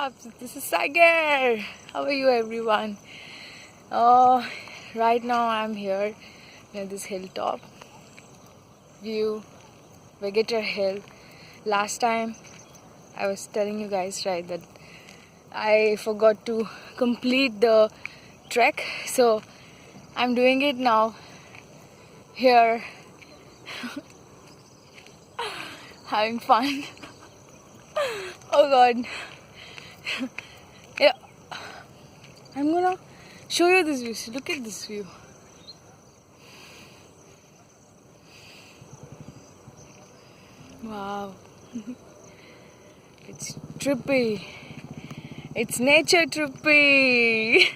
up? This is Sagar. How are you, everyone? Right now I'm here near this hilltop view, Vagator Hill. Last time I was telling you guys, right, that I forgot to complete the trek, so I'm doing it now here, having fun. Oh God. Yeah, I'm gonna show you this view. So look at this view. Wow. It's trippy. It's nature trippy.